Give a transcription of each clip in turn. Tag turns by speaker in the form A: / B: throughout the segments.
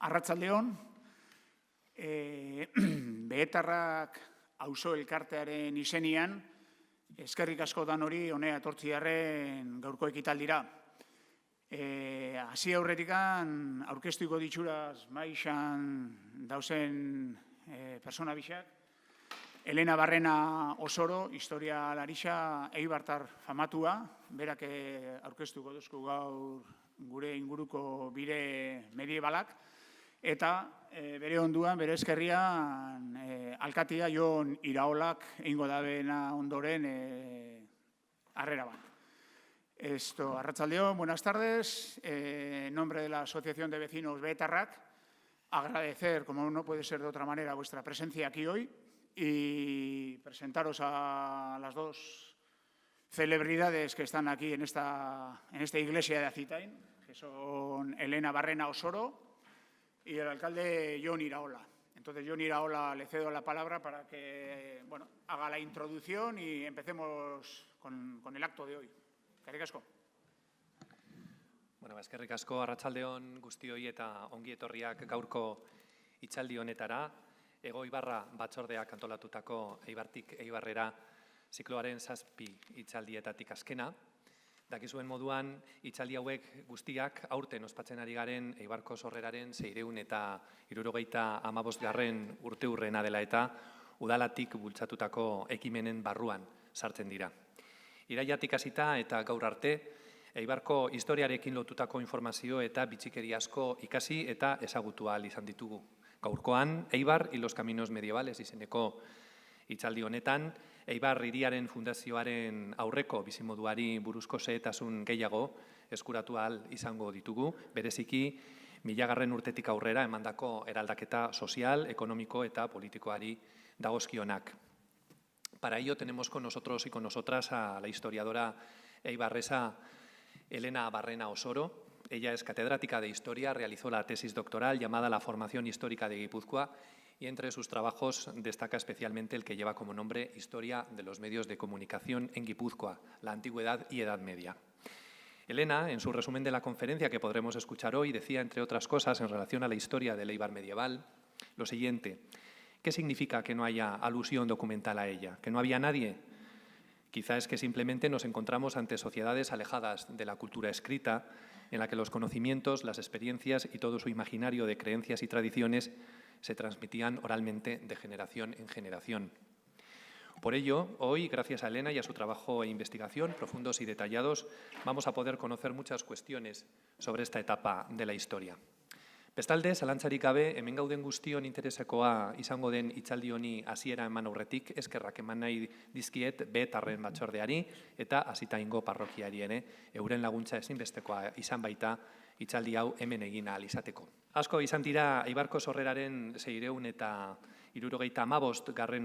A: Arratsaldeon, Behetarrak auzo elkartearen izenian, eskerrik asko danori honea etortziarren gaurko ekitaldira. Hasi aurretikan aurkeztuko ditxuraz maixan dauzen persona bixak. Elena Barrena Osoro, historialarixa eibartar famatua, berak aurkeztuko duzku gaur gure inguruko bire mediebalak, eta bere onduan, bere eskerrian, alkatia Jon Iraolak egingo dabena ondoren harrera bat. Arratsaldeon, buenas tardes. En nombre de la Asociación de Vecinos Behetarrak, agradecer, como no puede ser de otra manera, vuestra presencia aquí hoy y presentaros a las dos celebridades que están aquí en esta iglesia de Azitain, que son Elena Barrena Osoro y el alcalde Jon Iraola. Entonces, Jon Iraola, le cedo la palabra para que haga la introducción y empecemos con el acto de hoy. Eskerrik asko.
B: Eskerrik asko, arratsaldeon guztioi eta ongi etorriak gaurko hitzaldi honetara. Ego Ibarra batzordeak antolatutako Eibartik Eibarrera zikloaren 7 hitzaldietatik azkena. Dakizuen moduan, hitzaldi hauek guztiak aurten ospatzen ari garen Eibarko sorreraren 675. urteurrena dela eta udalatik bultzatutako ekimenen barruan sartzen dira. Iraiatik hasita eta gaur arte, Eibarko historiarekin lotutako informazio eta bitxikeri asko ikasi eta ezagutu ahal izan ditugu. Gaurkoan, Eibar y los caminos medievales izeneko hitzaldi honetan, Eibar hiriaren fundazioaren aurreko bizimoduari buruzko xehetasun gehiago eskuratu ahal izango ditugu, bereziki 1000. urtetik aurrera emandako eraldaketa sozial, ekonomiko eta politikoari dagozkionak. Para ello tenemos con nosotros y con nosotras a la historiadora eibarresa Elena Barrena Osoro. Ella es catedrática de Historia, realizó la tesis doctoral llamada La formación histórica de Guipúzcoa y entre sus trabajos destaca especialmente el que lleva como nombre Historia de los medios de comunicación en Guipúzcoa, la Antigüedad y Edad Media. Elena, en su resumen de la conferencia que podremos escuchar hoy, decía, entre otras cosas, en relación a la historia del Eibar medieval, lo siguiente: ¿qué significa que no haya alusión documental a ella? ¿Que no había nadie? Quizá es que simplemente nos encontramos ante sociedades alejadas de la cultura escrita, en la que los conocimientos, las experiencias y todo su imaginario de creencias y tradiciones se transmitían oralmente de generación en generación. Por ello, hoy, gracias a Elena y a su trabajo e investigación profundos y detallados, vamos a poder conocer muchas cuestiones sobre esta etapa de la historia. Bestalde, zalantzarik gabe, hemen gauden guztion interesekoa izango den hitzaldi honi hasiera eman aurretik, eskerrak eman nahi dizkiet Behetarren batzordeari eta Azitaingo parrokiari ere, euren laguntza ezinbestekoa izan baita hitzaldi hau hemen egin ahal izateko. Asko izan dira Eibarko sorreraren 675.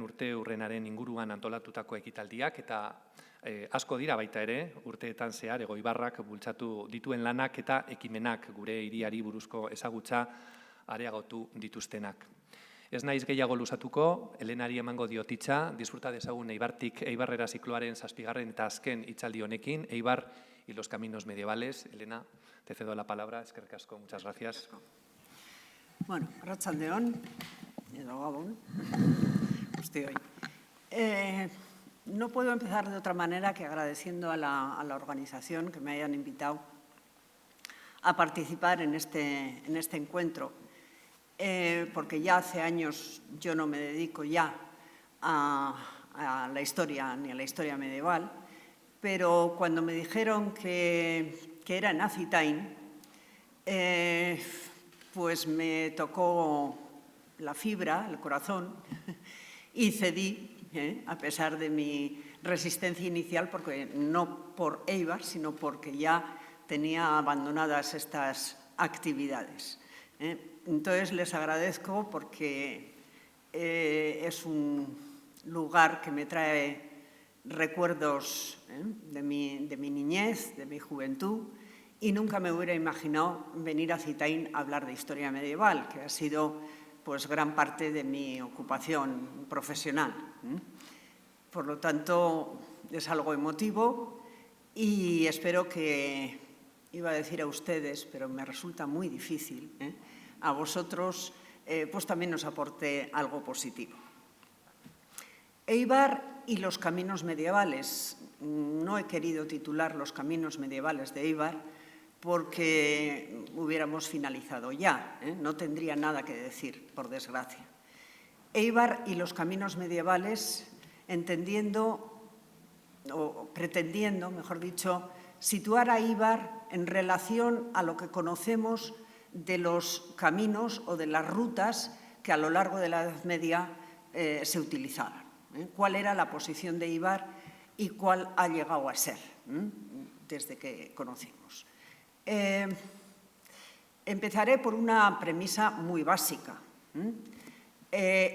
B: urteurrenaren inguruan antolatutako ekitaldiak eta asko dira baita ere, urteetan zehar Ego Ibarrak bultzatu dituen lanak eta ekimenak gure hiriari buruzko ezagutza areagotu dituztenak. Ez naiz gehiago luzatuko, Elenari emango diotitza, disfruta dezagun Eibartik Eibarrera zikloaren 7. eta azken hitzaldi honekin, Eibar y los caminos medievales. Elena, te cedo la palabra. Eskerrik asko, muchas gracias.
C: Bueno, arratsaldeon, edo gabon, guztioi. No puedo empezar de otra manera que agradeciendo a la organización que me hayan invitado a participar en este encuentro, porque ya hace años yo no me dedico ya a la historia ni a la historia medieval, pero cuando me dijeron que era en Azitain, pues me tocó la fibra, el corazón, y cedí, a pesar de mi resistencia inicial, porque no por Eibar, sino porque ya tenía abandonadas estas actividades. Entonces, les agradezco porque es un lugar que me trae recuerdos de mi niñez, de mi juventud, y nunca me hubiera imaginado venir a Azitain a hablar de historia medieval, que ha sido pues gran parte de mi ocupación profesional. Por lo tanto, es algo emotivo y espero que, iba a decir a ustedes, pero me resulta muy difícil, a vosotros pues también os aporte algo positivo. Éibar y los caminos medievales. No he querido titular Los caminos medievales de Éibar porque hubiéramos finalizado ya, no tendría nada que decir, por desgracia. Éibar y los caminos medievales, entendiendo o pretendiendo, mejor dicho, situar a Éibar en relación a lo que conocemos de los caminos o de las rutas que a lo largo de la Edad Media se utilizaban. ¿Cuál era la posición de Éibar y cuál ha llegado a ser desde que conocimos? Empezaré por una premisa muy básica.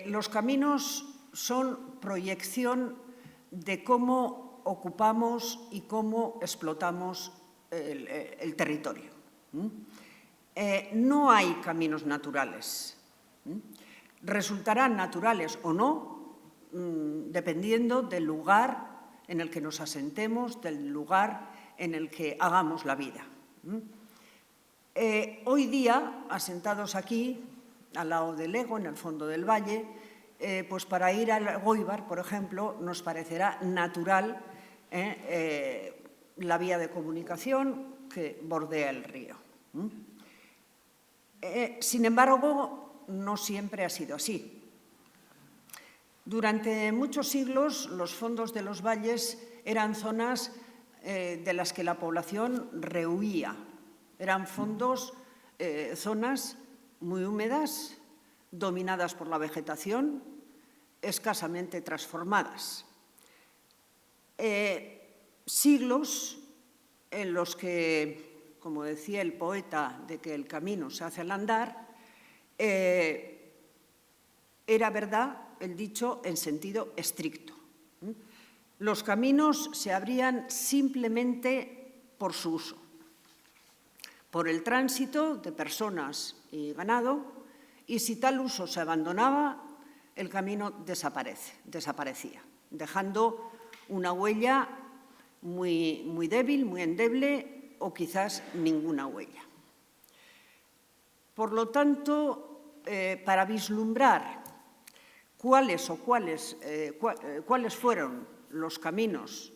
C: Los caminos son proyección de cómo ocupamos y cómo explotamos el territorio. No hay caminos naturales. Resultarán naturales o no, dependiendo del lugar en el que nos asentemos, del lugar en el que hagamos la vida. Hoy día, asentados aquí, al lado del Ego, en el fondo del valle, pues para ir al Goibar, por ejemplo, nos parecerá natural la vía de comunicación que bordea el río. Sin embargo, no siempre ha sido así. Durante muchos siglos, los fondos de los valles eran zonas de las que la población rehuía. Eran zonas muy húmedas, dominadas por la vegetación, escasamente transformadas. Siglos en los que, como decía el poeta, de que el camino se hace al andar, era verdad el dicho en sentido estricto. Los caminos se abrían simplemente por su uso, por el tránsito de personas y ganado, y si tal uso se abandonaba, el camino desaparecía, dejando una huella muy débil, muy endeble, o quizás ninguna huella. Por lo tanto, para vislumbrar cuáles fueron los caminos,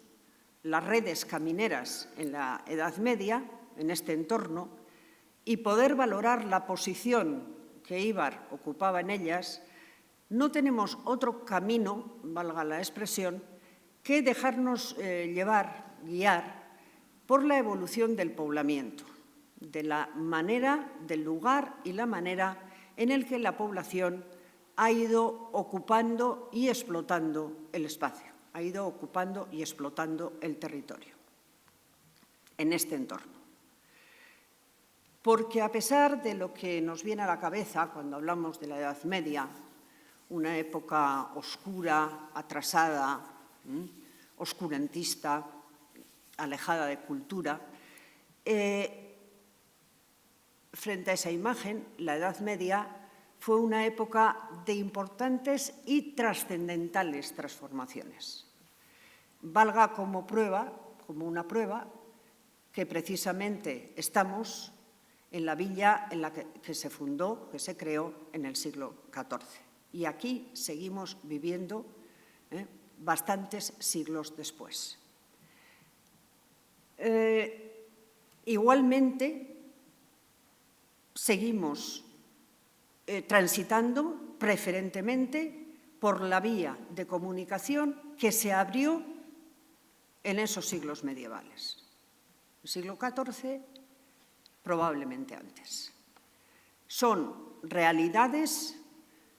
C: las redes camineras en la Edad Media, en este entorno, y poder valorar la posición que Éibar ocupaba en ellas, no tenemos otro camino, valga la expresión, que dejarnos guiar por la evolución del poblamiento, de la manera, del lugar y la manera en el que la población ha ido ocupando y explotando el espacio, ha ido ocupando y explotando el territorio en este entorno. Porque a pesar de lo que nos viene a la cabeza cuando hablamos de la Edad Media, una época oscura, atrasada, oscurantista, alejada de cultura, frente a esa imagen, la Edad Media fue una época de importantes y trascendentales transformaciones. Valga como una prueba, que precisamente estamos en la villa en la que se fundó, que se creó en el siglo XIV. Y aquí seguimos viviendo bastantes siglos después. Igualmente, seguimos transitando preferentemente por la vía de comunicación que se abrió en esos siglos medievales. El siglo XIV, probablemente antes. Son realidades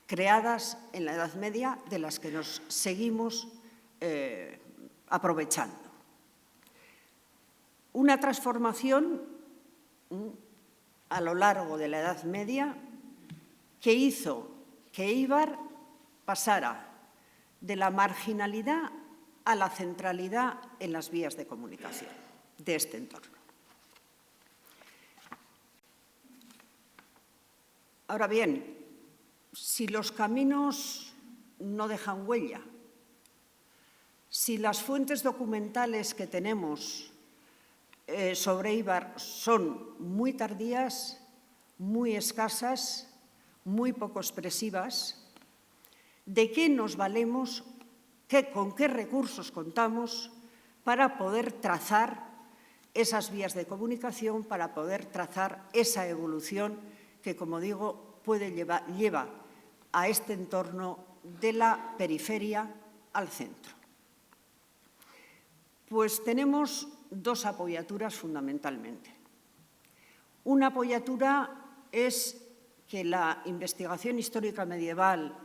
C: creadas en la Edad Media de las que nos seguimos aprovechando. Una transformación a lo largo de la Edad Media que hizo que Éibar pasara de la marginalidad a la centralidad en las vías de comunicación de este entorno. Ahora bien, si los caminos no dejan huella, si las fuentes documentales que tenemos sobre Éibar son muy tardías muy escasas, muy poco expresivas. ¿De qué nos valemos? ¿Con qué recursos contamos para poder trazar esas vías de comunicación, para poder trazar esa evolución que, como digo, lleva a este entorno de la periferia al centro? Pues tenemos dos apoyaturas fundamentalmente. Una apoyatura es que la investigación histórica medieval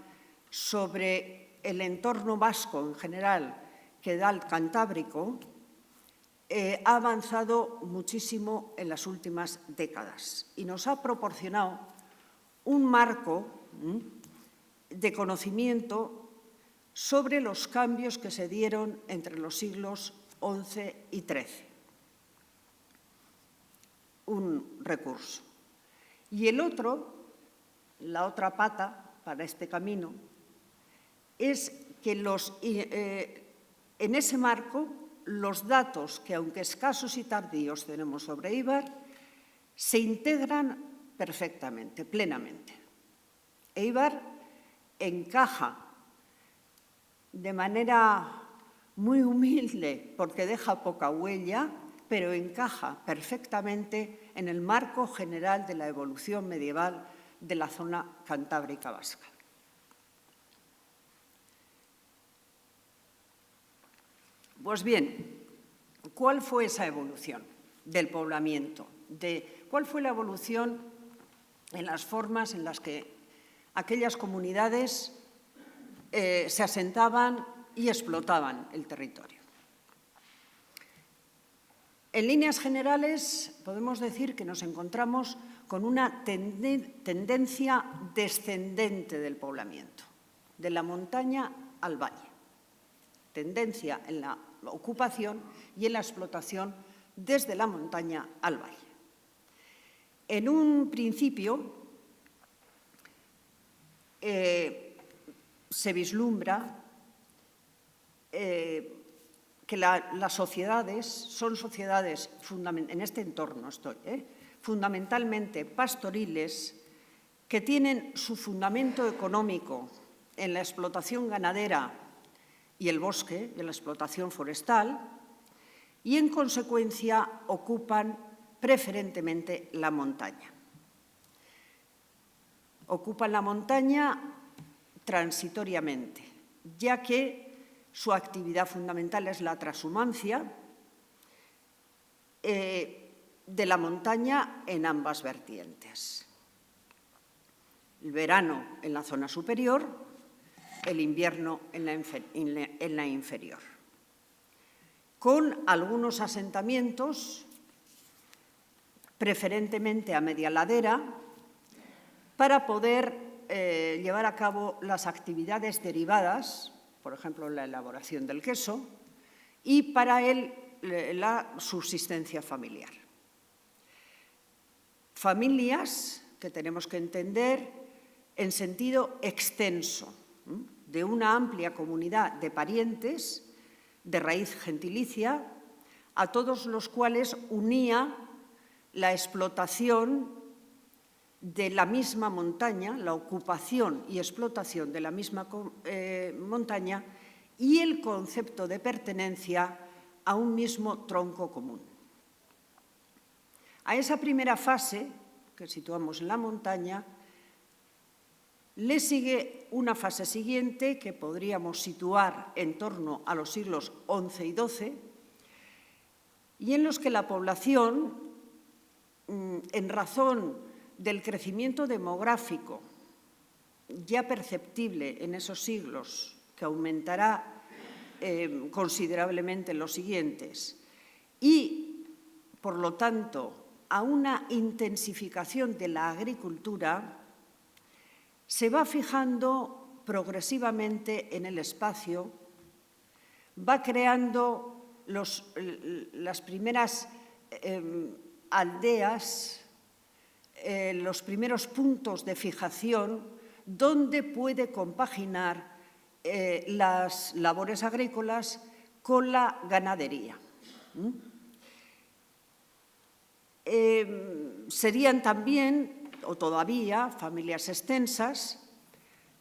C: sobre el entorno vasco en general, que da el Cantábrico, ha avanzado muchísimo en las últimas décadas y nos ha proporcionado un marco de conocimiento sobre los cambios que se dieron entre los siglos XI y XIII. Un recurso. Y el otro, la otra pata para este camino, es que en ese marco los datos que, aunque escasos y tardíos, tenemos sobre Éibar, se integran perfectamente, plenamente. Éibar encaja de manera muy humilde, porque deja poca huella, pero encaja perfectamente en el marco general de la evolución medieval de la zona cantábrica vasca. Pues bien, ¿cuál fue esa evolución del poblamiento? ¿Cuál fue la evolución en las formas en las que aquellas comunidades se asentaban y explotaban el territorio? En líneas generales, podemos decir que nos encontramos con una tendencia descendente del poblamiento, de la montaña al valle. Tendencia en la ocupación y en la explotación desde la montaña al valle. En un principio se vislumbra que las sociedades son sociedades, en este entorno fundamentalmente pastoriles, que tienen su fundamento económico en la explotación ganadera y el bosque, en la explotación forestal, y en consecuencia ocupan preferentemente la montaña. Ocupan la montaña transitoriamente, ya que su actividad fundamental es la trashumancia de la montaña en ambas vertientes. El verano en la zona superior, el invierno en la inferior, con algunos asentamientos, preferentemente a media ladera, para poder llevar a cabo las actividades derivadas, por ejemplo, la elaboración del queso, y para la subsistencia familiar. Familias que tenemos que entender en sentido extenso, de una amplia comunidad de parientes de raíz gentilicia, a todos los cuales unía la explotación de la misma montaña, la ocupación y explotación de la misma montaña y el concepto de pertenencia a un mismo tronco común. A esa primera fase, que situamos en la montaña, le sigue una fase siguiente que podríamos situar en torno a los siglos XI y XII y en los que la población, en razón del crecimiento demográfico ya perceptible en esos siglos, que aumentará considerablemente en los siguientes, y, por lo tanto, a una intensificación de la agricultura, se va fijando progresivamente en el espacio, va creando las primeras aldeas, los primeros puntos de fijación donde puede compaginar las labores agrícolas con la ganadería. Serían también o todavía familias extensas,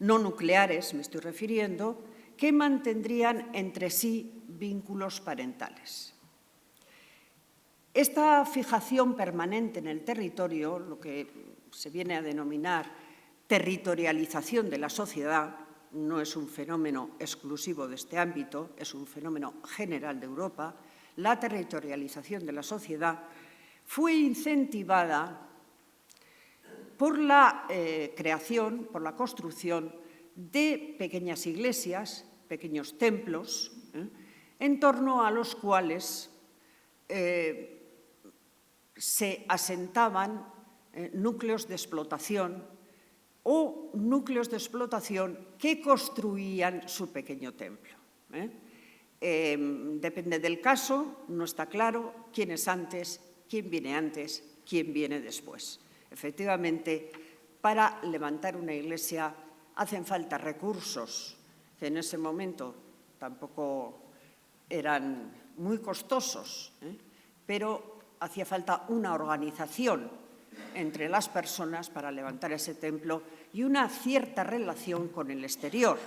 C: no nucleares me estoy refiriendo, que mantendrían entre sí vínculos parentales. Esta fijación permanente en el territorio, lo que se viene a denominar territorialización de la sociedad, no es un fenómeno exclusivo de este ámbito, es un fenómeno general de Europa. La territorialización de la sociedad fue incentivada por la creación, por la construcción de pequeñas iglesias, pequeños templos, en torno a los cuales se asentaban núcleos de explotación o núcleos de explotación que construían su pequeño templo. Depende del caso, no está claro quién es antes, quién viene antes, quién viene después. Efectivamente, para levantar una iglesia hacen falta recursos que en ese momento tampoco eran muy costosos, pero hacía falta una organización entre las personas para levantar ese templo y una cierta relación con el exterior.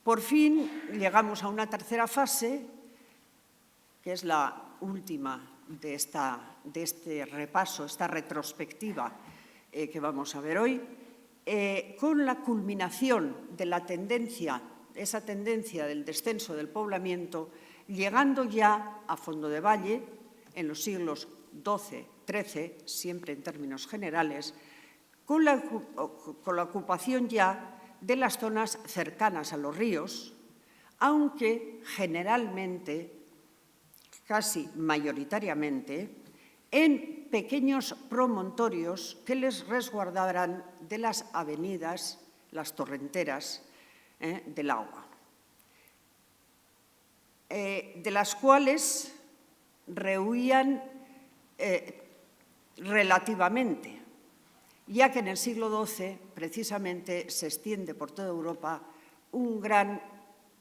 C: Por fin llegamos a una tercera fase, que es la última de este repaso, esta retrospectiva que vamos a ver hoy, con la culminación de la tendencia, esa tendencia del descenso del poblamiento, llegando ya a fondo de valle en los siglos XII, XIII, siempre en términos generales, con la ocupación ya de las zonas cercanas a los ríos, aunque generalmente, casi mayoritariamente, en pequeños promontorios que les resguardaran de las avenidas, las torrenteras del agua, de las cuales rehuían relativamente, ya que en el siglo XII precisamente se extiende por toda Europa un gran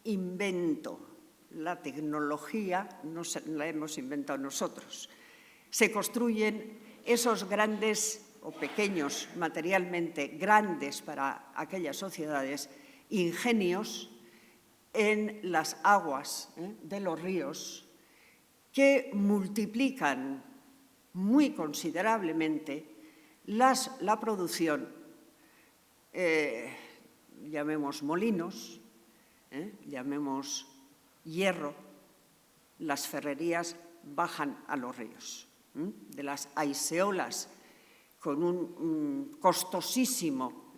C: invento. La tecnología no la hemos inventado nosotros. Se construyen esos grandes o pequeños, materialmente grandes para aquellas sociedades, ingenios en las aguas de los ríos que multiplican muy considerablemente la producción, llamemos molinos, llamemos hierro, las ferrerías bajan a los ríos. De las aiseolas, con un costosísimo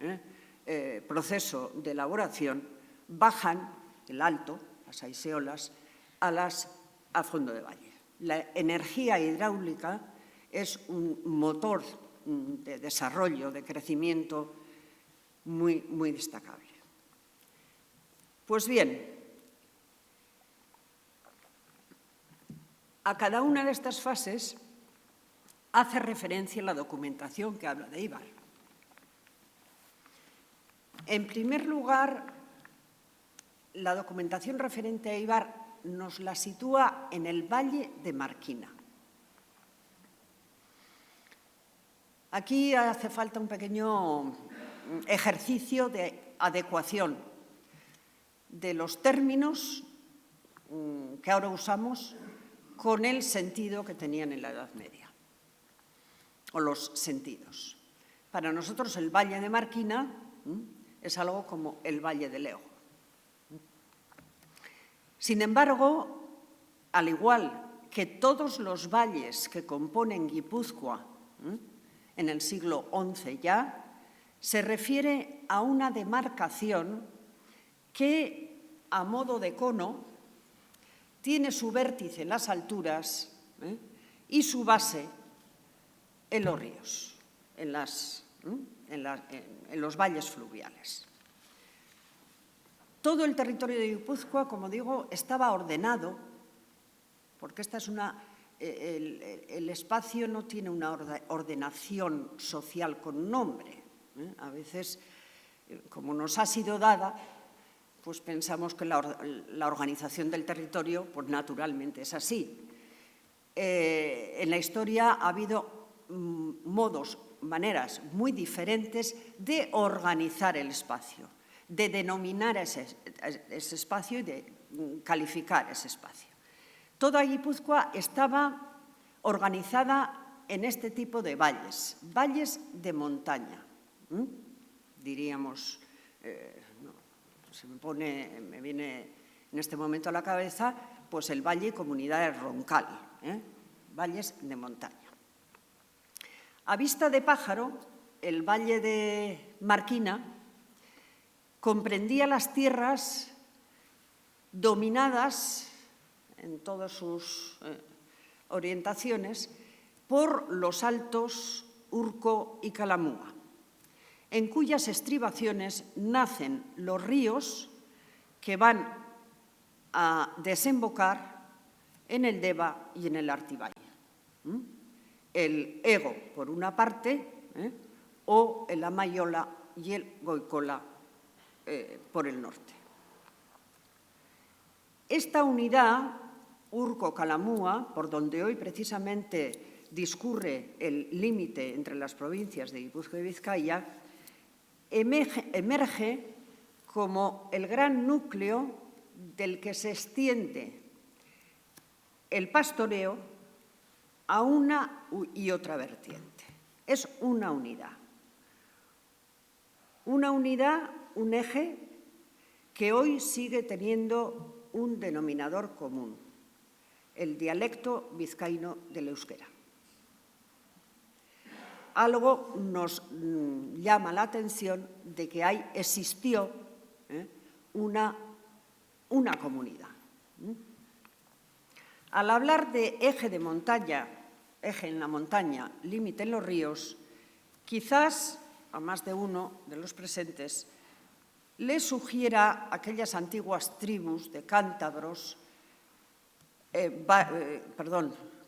C: proceso de elaboración, bajan el alto, las aiseolas, a fondo de valle. La energía hidráulica es un motor de desarrollo, de crecimiento muy, muy destacable. Pues bien, a cada una de estas fases hace referencia la documentación que habla de Éibar. En primer lugar, la documentación referente a Éibar nos la sitúa en el Valle de Marquina. Aquí hace falta un pequeño ejercicio de adecuación de los términos que ahora usamos con el sentido que tenían en la Edad Media, o los sentidos. Para nosotros el Valle de Marquina es algo como el Valle de Leo. Sin embargo, al igual que todos los valles que componen Guipúzcoa en el siglo XI ya, se refiere a una demarcación que, a modo de cono, tiene su vértice en las alturas y su base en los ríos, en los valles fluviales. Todo el territorio de Guipúzcoa, como digo, estaba ordenado, porque esta es el espacio no tiene una ordenación social con nombre. A veces, como nos ha sido dada, pues pensamos que la organización del territorio, pues naturalmente es así. En la historia ha habido modos, maneras muy diferentes de organizar el espacio, de denominar ese espacio y de calificar ese espacio. Toda Guipúzcoa estaba organizada en este tipo de valles, valles de montaña, diríamos, me viene en este momento a la cabeza, pues el Valle y Comunidad de Roncal, valles de montaña. A vista de pájaro, el Valle de Marquina comprendía las tierras dominadas en todas sus orientaciones por los altos Urco y Calamúa, en cuyas estribaciones nacen los ríos que van a desembocar en el Deva y en el Artibai. El Ego, por una parte, o el Amayola y el Goicola por el norte. Esta unidad, Urco-Calamúa, por donde hoy precisamente discurre el límite entre las provincias de Guipúzcoa y Vizcaya, emerge como el gran núcleo del que se extiende el pastoreo a una y otra vertiente. Es una unidad. Una unidad, un eje que hoy sigue teniendo un denominador común, el dialecto vizcaíno del euskera. Algo nos llama la atención de que existió una comunidad. Al hablar de eje de montaña, eje en la montaña, límite en los ríos, quizás a más de uno de los presentes le sugiera aquellas antiguas tribus de cántabros,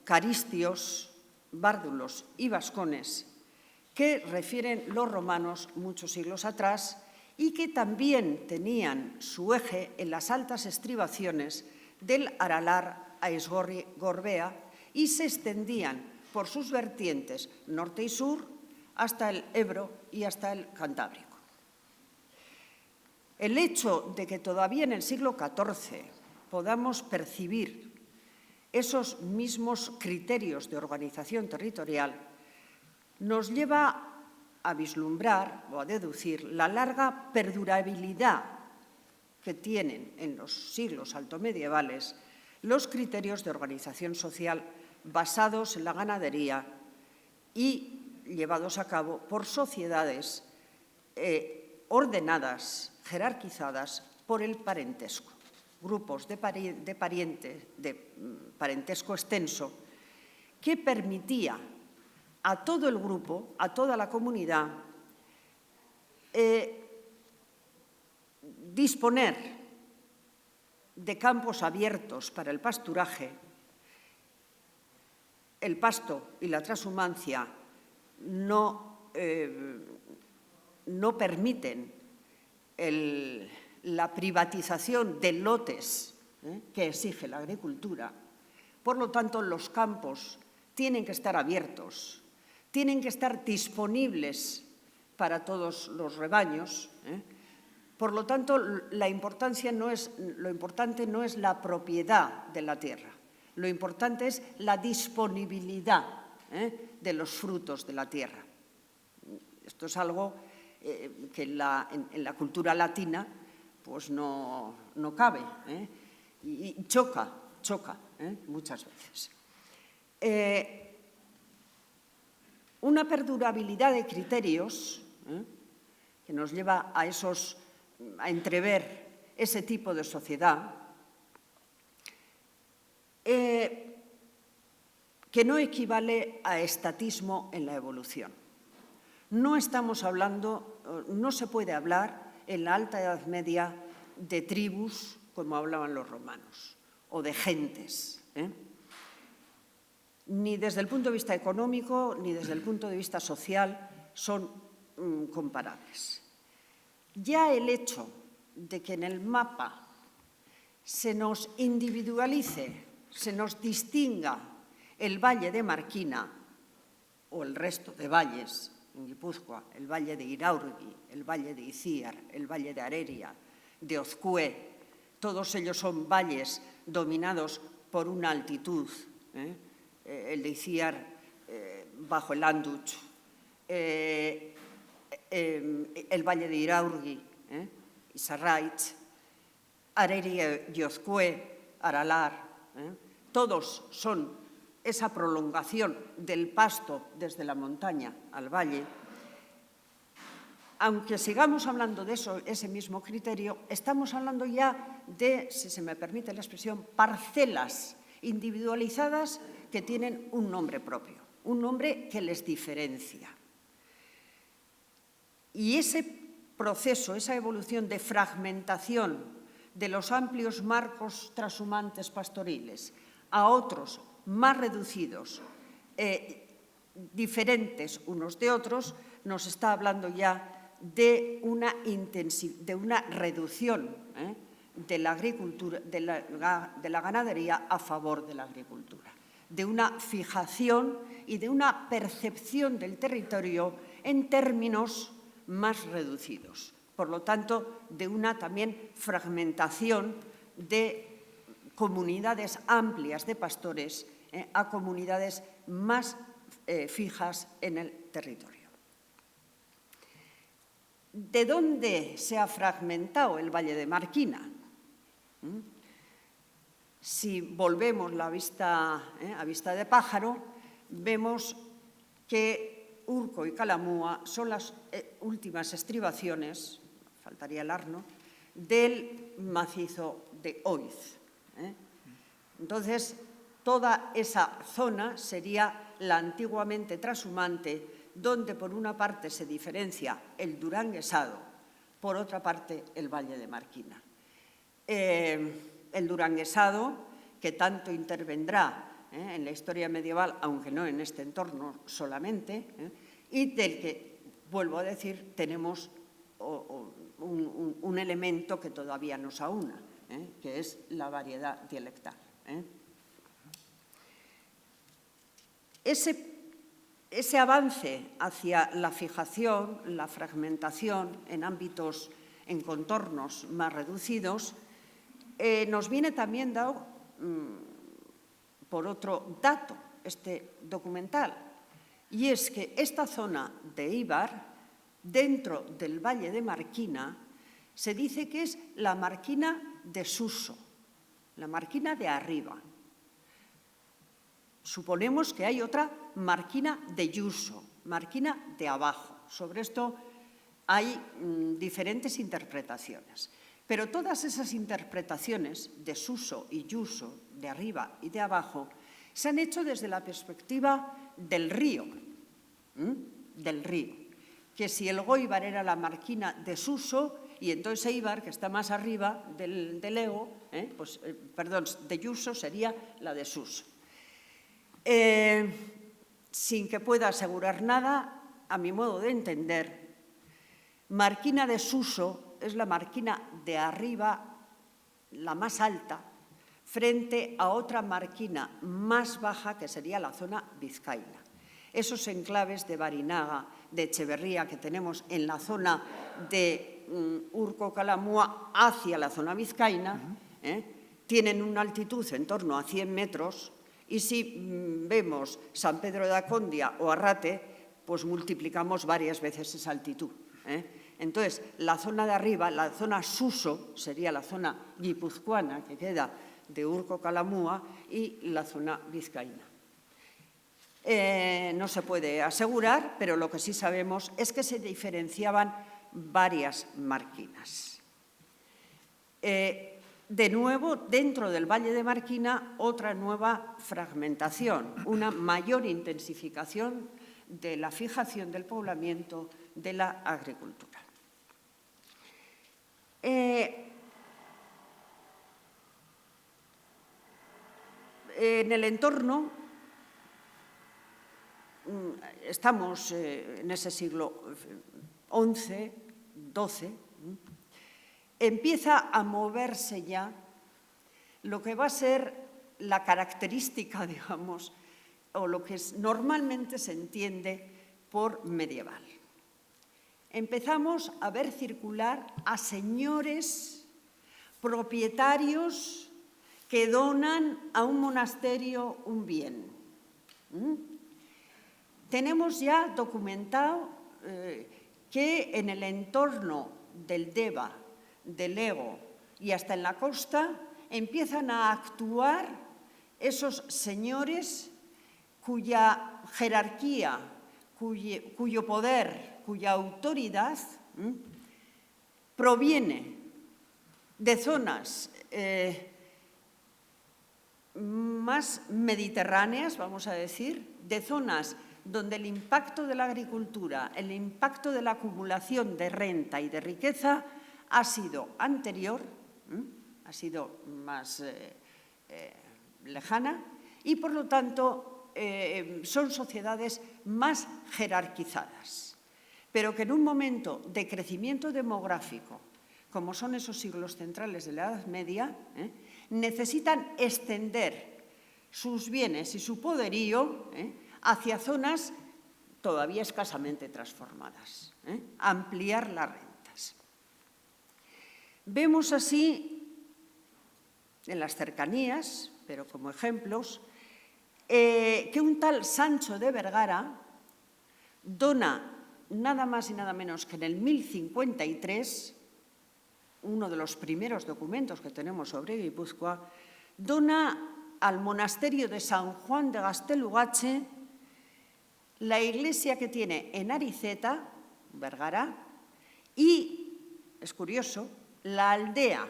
C: caristios, bárdulos y vascones que refieren los romanos muchos siglos atrás y que también tenían su eje en las altas estribaciones del Aralar a Esgorri-Gorbea y se extendían por sus vertientes norte y sur hasta el Ebro y hasta el Cantábrico. El hecho de que todavía en el siglo XIV podamos percibir esos mismos criterios de organización territorial nos lleva a vislumbrar o a deducir la larga perdurabilidad que tienen en los siglos altomedievales los criterios de organización social basados en la ganadería y llevados a cabo por sociedades ordenadas, jerarquizadas por el parentesco, grupos de parentesco extenso que permitía a todo el grupo, a toda la comunidad, disponer de campos abiertos para el pasturaje. El pasto y la trashumancia no permiten la privatización de lotes que exige la agricultura. Por lo tanto, los campos tienen que estar abiertos, tienen que estar disponibles para todos los rebaños. Por lo tanto, lo importante no es la propiedad de la tierra, lo importante es la disponibilidad de los frutos de la tierra. Esto es algo que en la cultura latina pues no cabe y choca muchas veces. Una perdurabilidad de criterios que nos lleva a entrever ese tipo de sociedad que no equivale a estatismo en la evolución. No estamos hablando, no se puede hablar en la Alta Edad Media de tribus, como hablaban los romanos, o de gentes, ni desde el punto de vista económico ni desde el punto de vista social son comparables. Ya el hecho de que en el mapa se nos individualice, se nos distinga el Valle de Marquina o el resto de valles en Guipúzcoa, el valle de Iraurgi, el valle de Iciar, el valle de Areria, de Ozcue, todos ellos son valles dominados por una altitud, el de Iciar bajo el Anduch, el valle de Iraurgi, Isarraitz, Areria y Ozcue, Aralar, todos son esa prolongación del pasto desde la montaña al valle. Aunque sigamos hablando de eso, ese mismo criterio, estamos hablando ya de, si se me permite la expresión, parcelas individualizadas que tienen un nombre propio, un nombre que les diferencia. Y ese proceso, esa evolución de fragmentación de los amplios marcos trashumantes pastoriles a otros más reducidos, diferentes unos de otros, nos está hablando ya de una reducción de la agricultura, de la ganadería a favor de la agricultura, de una fijación y de una percepción del territorio en términos más reducidos. Por lo tanto, de una también fragmentación de comunidades amplias de pastores a comunidades más fijas en el territorio. ¿De dónde se ha fragmentado el Valle de Marquina? Si volvemos la vista a vista de pájaro, vemos que Urco y Calamúa son las últimas estribaciones, faltaría el Arno, del macizo de Oiz. Entonces, toda esa zona sería la antiguamente trashumante, donde por una parte se diferencia el duranguesado, por otra parte el Valle de Marquina. El duranguesado, que tanto intervendrá en la historia medieval, aunque no en este entorno solamente, y del que, vuelvo a decir, tenemos un elemento que todavía nos aúna, que es la variedad dialectal. Ese avance hacia la fijación, la fragmentación en ámbitos, en contornos más reducidos, nos viene también dado por otro dato, este documental, y es que esta zona de Eibar, dentro del Valle de Marquina, se dice que es la Marquina de Suso, la Marquina de arriba. Suponemos que hay otra Marquina de Yuso, Marquina de abajo. Sobre esto hay diferentes interpretaciones. Pero todas esas interpretaciones de Suso y Yuso, de arriba y de abajo, se han hecho desde la perspectiva del río, que si el Goibar era la Marquina de Suso y entonces Eibar, que está más arriba del Ego, de Yuso sería la de Suso. Sin que pueda asegurar nada, a mi modo de entender, Marquina de Suso es la Marquina de arriba, la más alta, frente a otra Marquina más baja, que sería la zona vizcaína. Esos enclaves de Barinaga, de Echeverría, que tenemos en la zona de Urco-Calamúa hacia la zona vizcaína, tienen una altitud en torno a 100 metros, y si vemos San Pedro de Acondia o Arrate, pues multiplicamos varias veces esa altitud. Entonces, la zona de arriba, la zona Suso, sería la zona guipuzcoana que queda de Urco-Calamúa, y la zona vizcaína. No se puede asegurar, pero lo que sí sabemos es que se diferenciaban varias marquinas. De nuevo, dentro del Valle de Marquina, otra nueva fragmentación, una mayor intensificación de la fijación del poblamiento de la agricultura. En el entorno, estamos en ese siglo XI, XII, empieza a moverse ya lo que va a ser la característica, digamos, o lo que normalmente se entiende por medieval. Empezamos a ver circular a señores propietarios que donan a un monasterio un bien. Tenemos ya documentado que en el entorno del Deva, del Ego y hasta en la costa empiezan a actuar esos señores cuya jerarquía, cuyo poder, cuya autoridad proviene de zonas más mediterráneas, vamos a decir, de zonas donde el impacto de la agricultura, el impacto de la acumulación de renta y de riqueza ha sido anterior, ha sido más lejana y, por lo tanto, son sociedades más jerarquizadas, pero que en un momento de crecimiento demográfico, como son esos siglos centrales de la Edad Media, necesitan extender sus bienes y su poderío hacia zonas todavía escasamente transformadas, ampliar las rentas. Vemos así, en las cercanías, pero como ejemplos, que un tal Sancho de Vergara dona nada más y nada menos que en el 1053, uno de los primeros documentos que tenemos sobre Guipúzcoa, dona al monasterio de San Juan de Gaztelugatxe la iglesia que tiene en Ariceta, Vergara, y, es curioso, la aldea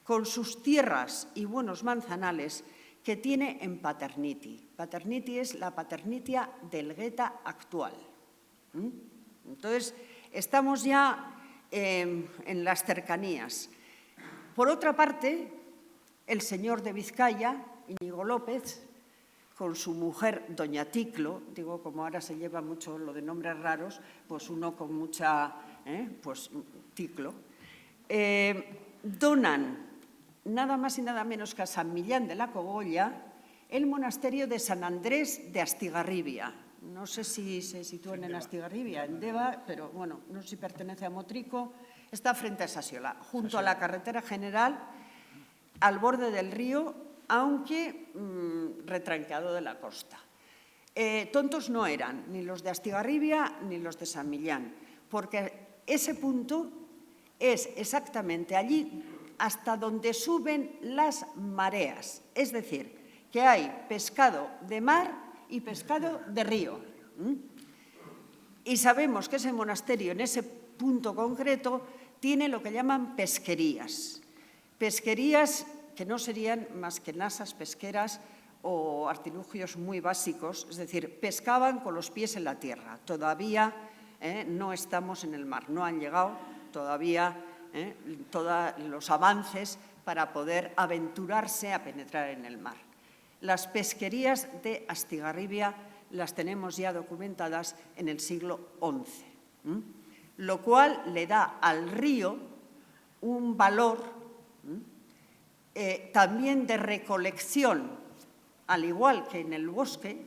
C: con sus tierras y buenos manzanales que tiene en Paterniti. Paterniti es la Paternitia del Gueta actual. Entonces, estamos ya en las cercanías. Por otra parte, el señor de Vizcaya, Íñigo López, con su mujer, doña Ticlo, digo, como ahora se lleva mucho lo de nombres raros, pues uno con mucha, pues Ticlo, donan nada más y nada menos que a San Millán de la Cogolla el monasterio de San Andrés de Astigarribia. No sé si se sitúan en Astigarribia, en Deva, pero bueno, no sé si pertenece a Motrico, está frente a Sasiola, junto a la carretera general, al borde del río, aunque retranqueado de la costa. Tontos no eran, ni los de Astigarribia ni los de San Millán, porque ese punto es exactamente allí hasta donde suben las mareas, es decir, que hay pescado de mar y pescado de río. Y sabemos que ese monasterio, en ese punto concreto, tiene lo que llaman pesquerías. Pesquerías que no serían más que nasas pesqueras o artilugios muy básicos, es decir, pescaban con los pies en la tierra. Todavía no estamos en el mar, no han llegado todavía todos los avances para poder aventurarse a penetrar en el mar. Las pesquerías de Astigarribia las tenemos ya documentadas en el siglo XI, lo cual le da al río un valor también de recolección, al igual que en el bosque,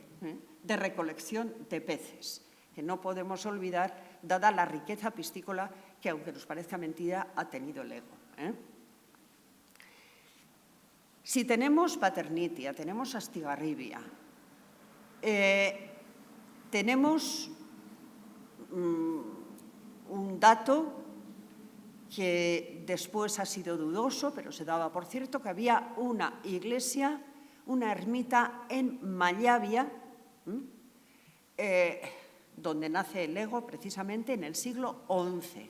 C: de recolección de peces, que no podemos olvidar, dada la riqueza piscícola que, aunque nos parezca mentira, ha tenido el Ego. Si tenemos Paternitia, tenemos Astigarribia, tenemos un dato que después ha sido dudoso, pero se daba por cierto, que había una iglesia, una ermita en Mallavia, donde nace el Ego precisamente en el siglo XI.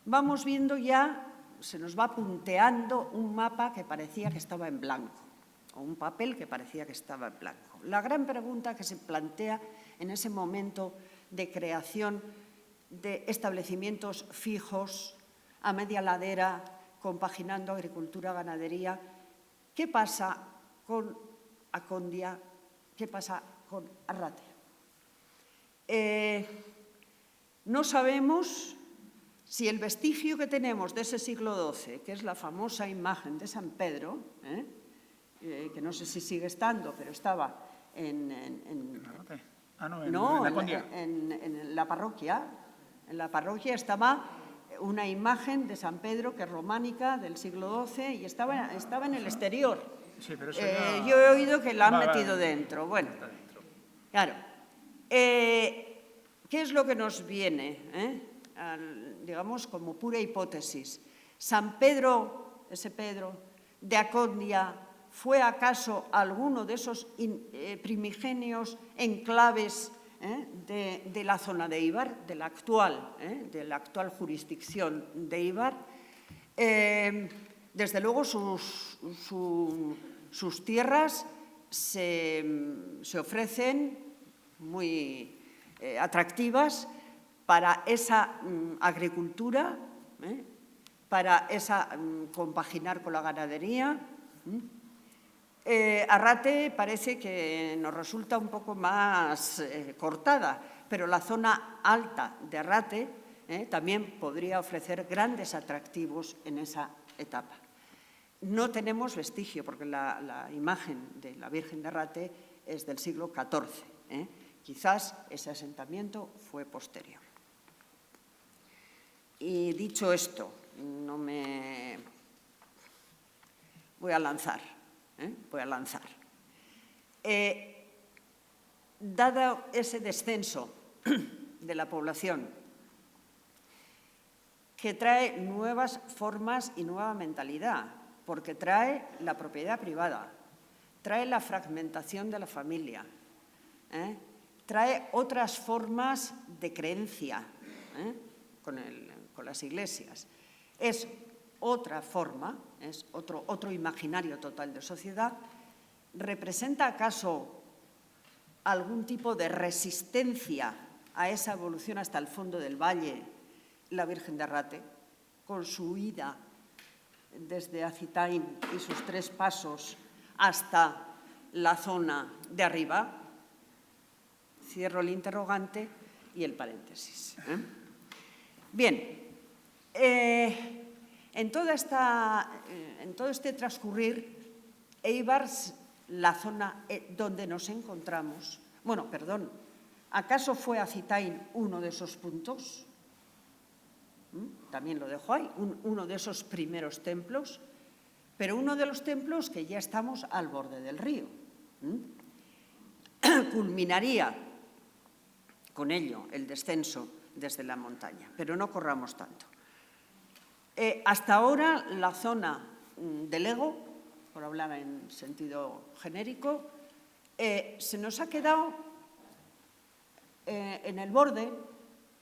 C: Vamos viendo ya, se nos va punteando un mapa que parecía que estaba en blanco, o un papel que parecía que estaba en blanco. La gran pregunta que se plantea en ese momento de creación de establecimientos fijos, a media ladera, compaginando agricultura, ganadería, ¿qué pasa con Acondia? ¿Qué pasa con Arrate? No sabemos si el vestigio que tenemos de ese siglo XII, que es la famosa imagen de San Pedro, que no sé si sigue estando, pero estaba
A: ¿En
C: No,
A: la Condia?
C: en la parroquia. En la parroquia estaba una imagen de San Pedro, que es románica, del siglo XII, y estaba en el exterior.
A: Sí, pero eso ya...
C: Yo he oído que la han
A: Va,
C: metido dentro. Bueno, claro. ¿Qué es lo que nos viene? Digamos, como pura hipótesis. ¿San Pedro, ese Pedro, de Acondia, fue acaso alguno de esos primigenios enclaves de la zona de Eibar, de la actual jurisdicción de Eibar? Desde luego sus tierras se ofrecen muy atractivas para esa agricultura, para esa compaginar con la ganadería. Arrate parece que nos resulta un poco más cortada, pero la zona alta de Arrate también podría ofrecer grandes atractivos en esa etapa. No tenemos vestigio, porque la imagen de la Virgen de Arrate es del siglo XIV. Quizás ese asentamiento fue posterior. Y dicho esto, no me voy a lanzar. Dado ese descenso de la población, que trae nuevas formas y nueva mentalidad, porque trae la propiedad privada, trae la fragmentación de la familia, trae otras formas de creencia con las iglesias. Es otra forma, es otro imaginario total de sociedad. ¿Representa acaso algún tipo de resistencia a esa evolución hasta el fondo del valle la Virgen de Arrate, con su huida desde Acitain y sus 3 pasos hasta la zona de arriba? Cierro el interrogante y el paréntesis. Bien, en todo este transcurrir, Eibar, la zona donde nos encontramos, bueno, perdón, ¿acaso fue Acitain uno de esos puntos? También lo dejo ahí, uno de esos primeros templos, pero uno de los templos que ya estamos al borde del río. Culminaría con ello el descenso desde la montaña, pero no corramos tanto. Hasta ahora la zona del Ego, por hablar en sentido genérico, se nos ha quedado en el borde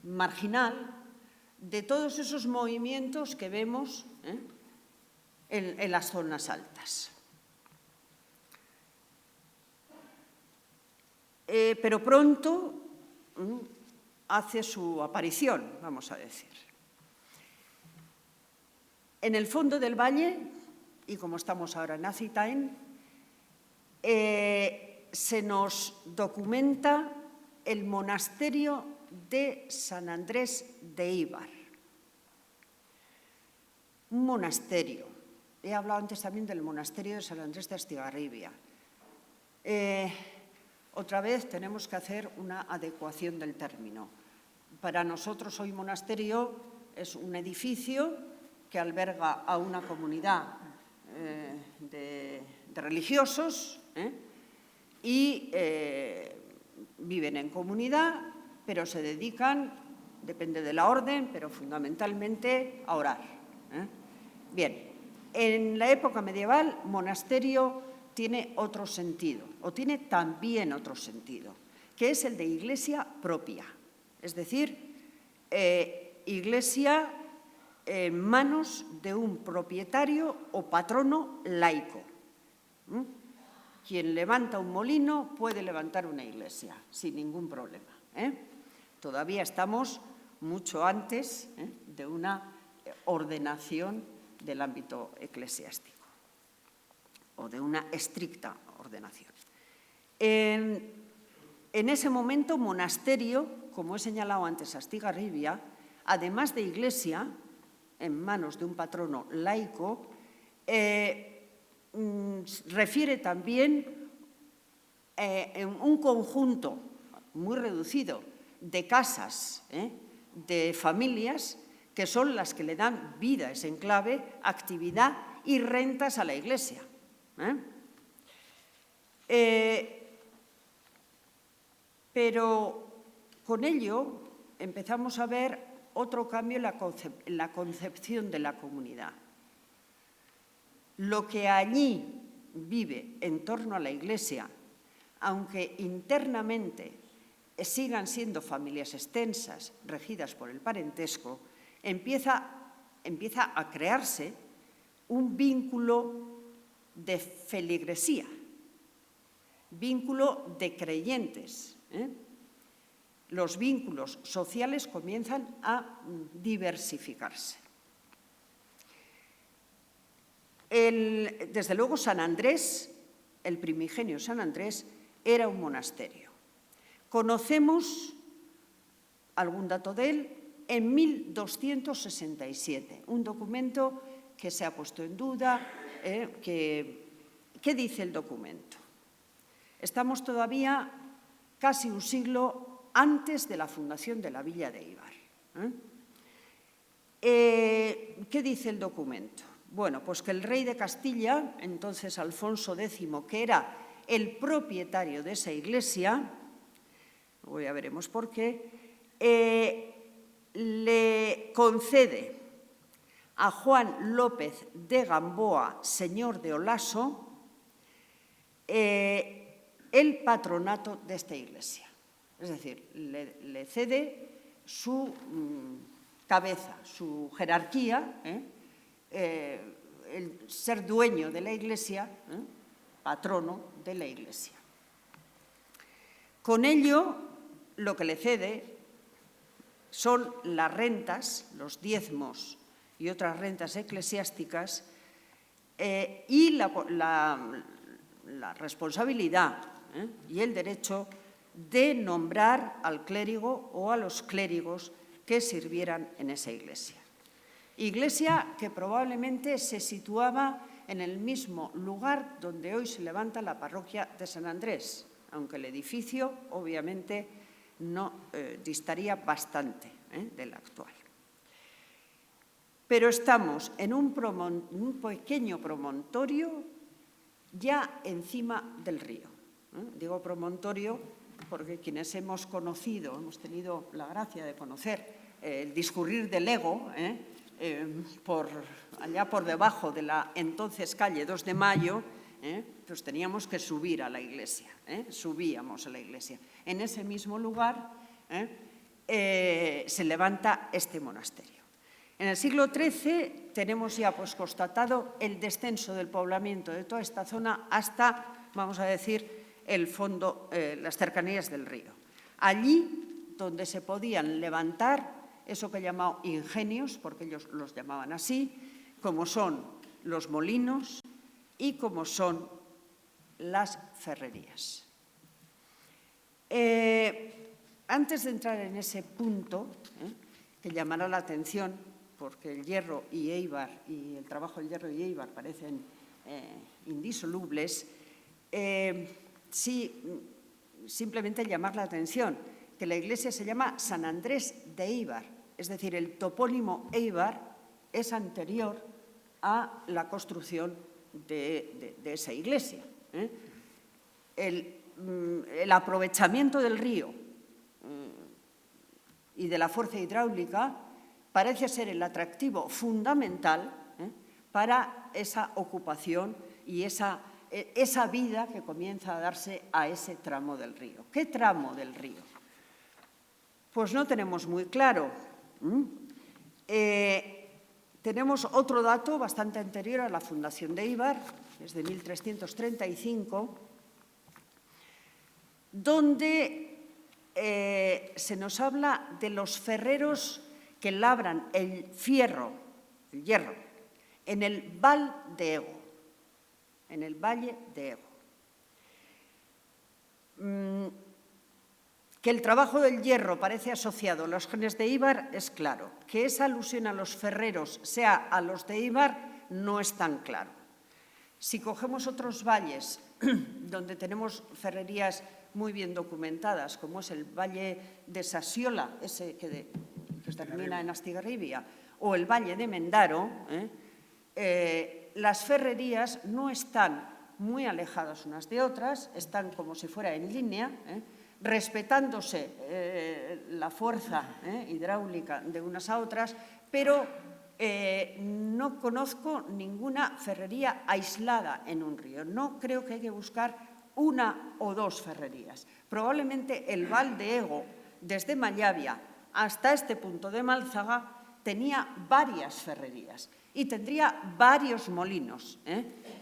C: marginal de todos esos movimientos que vemos en las zonas altas. Pero pronto hace su aparición, vamos a decir. En el fondo del valle, y como estamos ahora en Acitain, se nos documenta el monasterio de San Andrés de Eibar. Un monasterio. He hablado antes también del monasterio de San Andrés de Astigarribia. Otra vez tenemos que hacer una adecuación del término. Para nosotros hoy monasterio es un edificio que alberga a una comunidad de religiosos y viven en comunidad, pero se dedican, depende de la orden, pero fundamentalmente a orar. Bien, en la época medieval, monasterio tiene otro sentido, o tiene también otro sentido, que es el de iglesia propia, es decir, iglesia en manos de un propietario o patrono laico. Quien levanta un molino puede levantar una iglesia sin ningún problema. Todavía estamos mucho antes de una ordenación del ámbito eclesiástico o de una estricta ordenación. En ese momento, monasterio, como he señalado antes, Astigarribia, además de iglesia, en manos de un patrono laico, refiere también un conjunto muy reducido de casas, de familias, que son las que le dan vida a ese enclave, actividad y rentas a la Iglesia. Pero con ello empezamos a ver otro cambio en la concepción de la comunidad. Lo que allí vive en torno a la Iglesia, aunque internamente sigan siendo familias extensas, regidas por el parentesco, empieza a crearse un vínculo de feligresía, vínculo de creyentes. Los vínculos sociales comienzan a diversificarse. Desde luego, San Andrés, el primigenio San Andrés, era un monasterio. Conocemos algún dato de él en 1267, un documento que se ha puesto en duda. ¿Qué dice el documento? Estamos todavía casi un siglo antes de la fundación de la villa de Éibar. ¿Qué dice el documento? Bueno, pues que el rey de Castilla, entonces Alfonso X, que era el propietario de esa iglesia, luego ya veremos por qué, le concede a Juan López de Gamboa, señor de Olaso, el patronato de esta iglesia. Es decir, le cede su cabeza, su jerarquía, el ser dueño de la iglesia, patrono de la iglesia. Con ello, lo que le cede son las rentas, los diezmos y otras rentas eclesiásticas, y la responsabilidad y el derecho de nombrar al clérigo o a los clérigos que sirvieran en esa iglesia. Iglesia que probablemente se situaba en el mismo lugar donde hoy se levanta la parroquia de San Andrés, aunque el edificio obviamente no distaría bastante del actual. Pero estamos en un pequeño promontorio ya encima del río. Digo promontorio porque quienes hemos conocido, hemos tenido la gracia de conocer el discurrir del Ego, allá por debajo de la entonces calle 2 de Mayo, pues teníamos que subir a la iglesia, subíamos a la iglesia. En ese mismo lugar se levanta este monasterio. En el siglo XIII tenemos ya constatado el descenso del poblamiento de toda esta zona hasta, vamos a decir, el fondo, las cercanías del río. Allí donde se podían levantar eso que he llamado ingenios, porque ellos los llamaban así, como son los molinos y como son las ferrerías. Antes de entrar en ese punto, que llamará la atención, porque el hierro y Éibar y el trabajo del hierro y Éibar parecen indisolubles, sí, simplemente llamar la atención que la iglesia se llama San Andrés de Éibar, es decir, el topónimo Éibar es anterior a la construcción de esa iglesia. El aprovechamiento del río y de la fuerza hidráulica parece ser el atractivo fundamental para esa ocupación y esa vida que comienza a darse a ese tramo del río. ¿Qué tramo del río? Pues no tenemos muy claro. Tenemos otro dato bastante anterior a la fundación de Éibar, es de 1335, donde se nos habla de los ferreros que labran el hierro, en el Val de Ego, en el Valle de Ego. Que el trabajo del hierro parece asociado a los genes de Éibar es claro. Que esa alusión a los ferreros sea a los de Éibar no es tan claro. Si cogemos otros valles donde tenemos ferrerías muy bien documentadas, como es el valle de Sasiola, ese que termina en Astigarribia, o el valle de Mendaro, las ferrerías no están muy alejadas unas de otras, están como si fuera en línea, respetándose la fuerza hidráulica de unas a otras, pero no conozco ninguna ferrería aislada en un río. No creo que hay que buscar una o dos ferrerías. Probablemente el Val de Ego, desde Mallavia hasta este punto de Málzaga, tenía varias ferrerías y tendría varios molinos.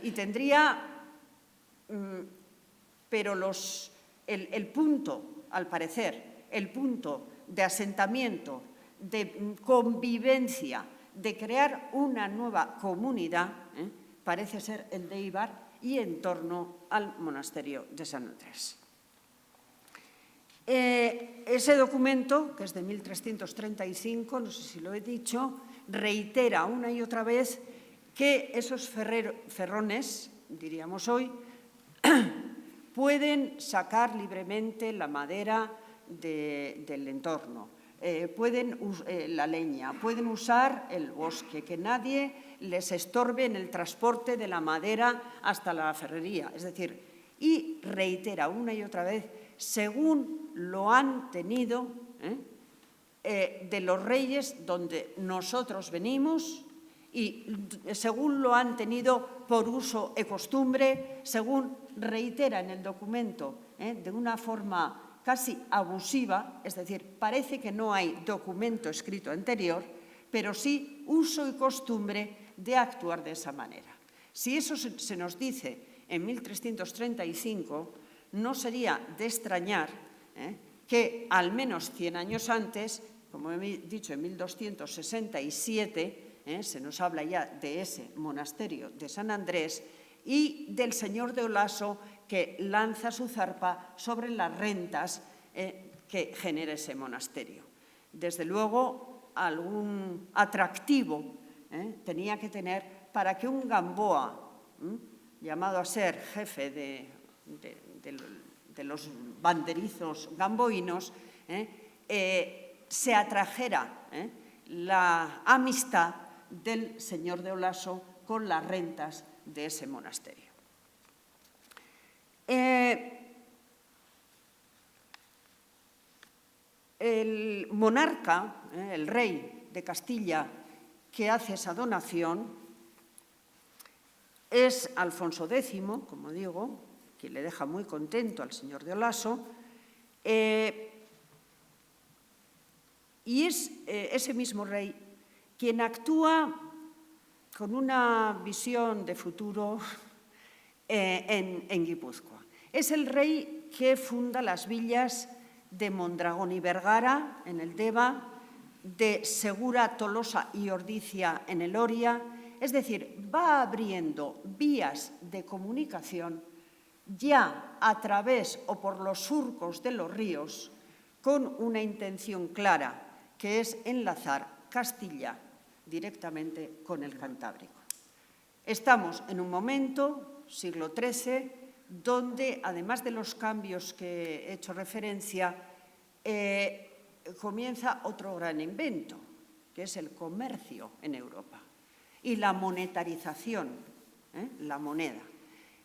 C: Y tendría, pero el punto, al parecer, el punto de asentamiento, de convivencia, de crear una nueva comunidad, parece ser el de Eibar y en torno al monasterio de San Andrés. Ese documento, que es de 1335, no sé si lo he dicho, reitera una y otra vez que esos ferrones, diríamos hoy, pueden sacar libremente la madera del entorno, la leña, pueden usar el bosque, que nadie les estorbe en el transporte de la madera hasta la ferrería. Es decir, y reitera una y otra vez, según lo han tenido de los reyes donde nosotros venimos y según lo han tenido por uso y costumbre, según reitera en el documento de una forma casi abusiva, es decir, parece que no hay documento escrito anterior, pero sí uso y costumbre de actuar de esa manera. Si eso se nos dice en 1335, no sería de extrañar que al menos 100 años antes, como he dicho, en 1267, se nos habla ya de ese monasterio de San Andrés y del señor de Olaso que lanza su zarpa sobre las rentas que genera ese monasterio. Desde luego, algún atractivo tenía que tener para que un Gamboa, llamado a ser jefe de los banderizos gamboínos, se atrajera la amistad del señor de Olaso con las rentas de ese monasterio. El monarca, el rey de Castilla, que hace esa donación es Alfonso X, como digo, quien le deja muy contento al señor de Olaso, y es ese mismo rey quien actúa con una visión de futuro en Guipúzcoa. Es el rey que funda las villas de Mondragón y Vergara, en el Deva, de Segura, Tolosa y Ordicia, en el Oria. Es decir, va abriendo vías de comunicación ya a través o por los surcos de los ríos con una intención clara, que es enlazar Castilla directamente con el Cantábrico. Estamos en un momento, siglo XIII, donde, además de los cambios que he hecho referencia, comienza otro gran invento, que es el comercio en Europa y la monetarización, la moneda.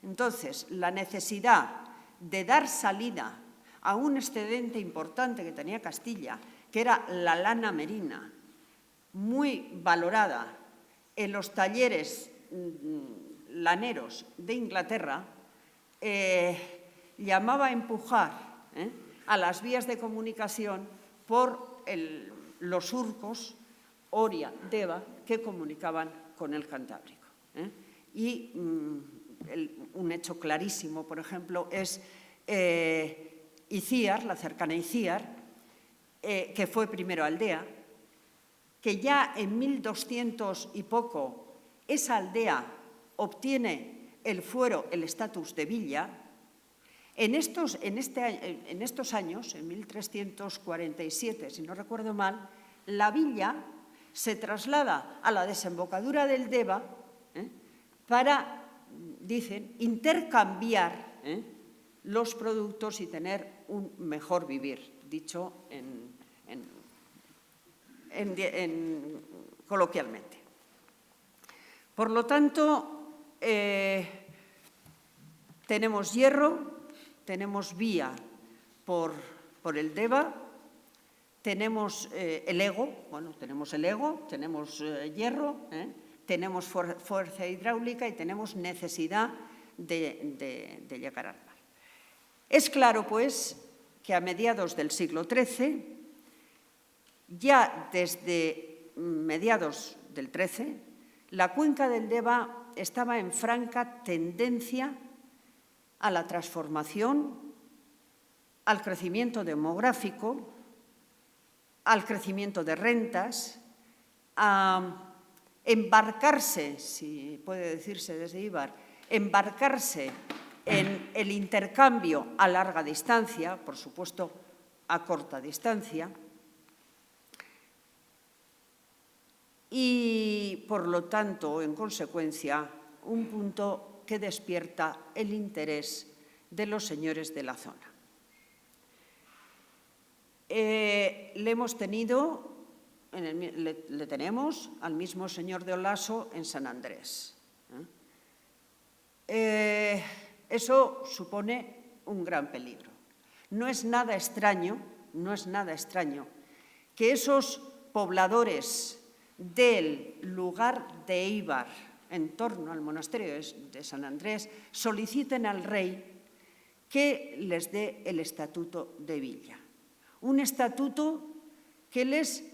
C: Entonces, la necesidad de dar salida a un excedente importante que tenía Castilla, que era la lana merina, muy valorada en los talleres laneros de Inglaterra, llamaba a empujar a las vías de comunicación por los surcos Oria, Deva, que comunicaban con el Cantábrico. Y un hecho clarísimo, por ejemplo, es Icíar, la cercana Icíar, que fue primero aldea, que ya en 1200 y poco esa aldea obtiene el fuero, el estatus de villa. En estos años, en 1347, si no recuerdo mal, la villa se traslada a la desembocadura del Deva para dicen, intercambiar los productos y tener un mejor vivir, dicho coloquialmente. Por lo tanto, tenemos hierro, tenemos vía por el DEVA, tenemos el ego, tenemos hierro, tenemos fuerza hidráulica y tenemos necesidad de llegar al mar. Es claro, pues, que a mediados del siglo XIII, ya desde mediados del XIII, la cuenca del Deva estaba en franca tendencia a la transformación, al crecimiento demográfico, al crecimiento de rentas, a embarcarse, si puede decirse desde Éibar, embarcarse en el intercambio a larga distancia, por supuesto a corta distancia, y por lo tanto, en consecuencia, un punto que despierta el interés de los señores de la zona. Le tenemos al mismo señor de Olaso en San Andrés. Eso supone un gran peligro. No es nada extraño que esos pobladores del lugar de Éibar, en torno al monasterio de San Andrés, soliciten al rey que les dé el estatuto de villa. Un estatuto que les